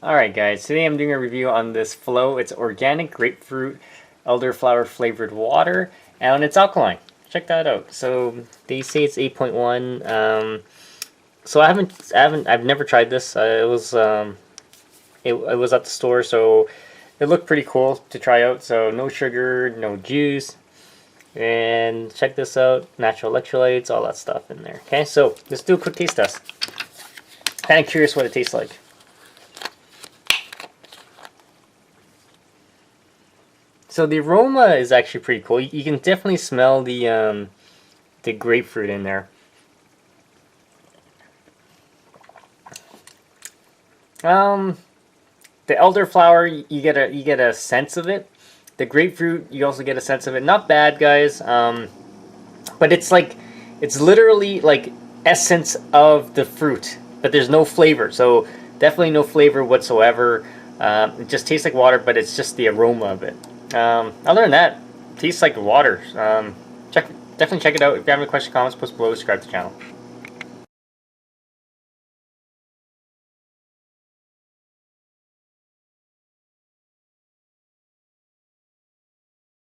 Alright guys, today I'm doing a review on this Flow. It's organic grapefruit elderflower flavored water and it's alkaline. Check that out. So they say it's 8.1. So I've never tried this. It was at the store, so it looked pretty cool to try out. So no sugar, no juice, and check this out, natural electrolytes, all that stuff in there. Okay, so let's do a quick taste test. Kind of curious what it tastes like. So the aroma is actually pretty cool. You can definitely smell the grapefruit in there. The elderflower, you get a sense of it. The grapefruit, you also get a sense of it. Not bad, guys. But it's literally like essence of the fruit, but there's no flavor. So definitely no flavor whatsoever. It just tastes like water, but it's just the aroma of it. Other than that, it tastes like water. Definitely check it out. If you have any questions, comments, post below, subscribe to the channel.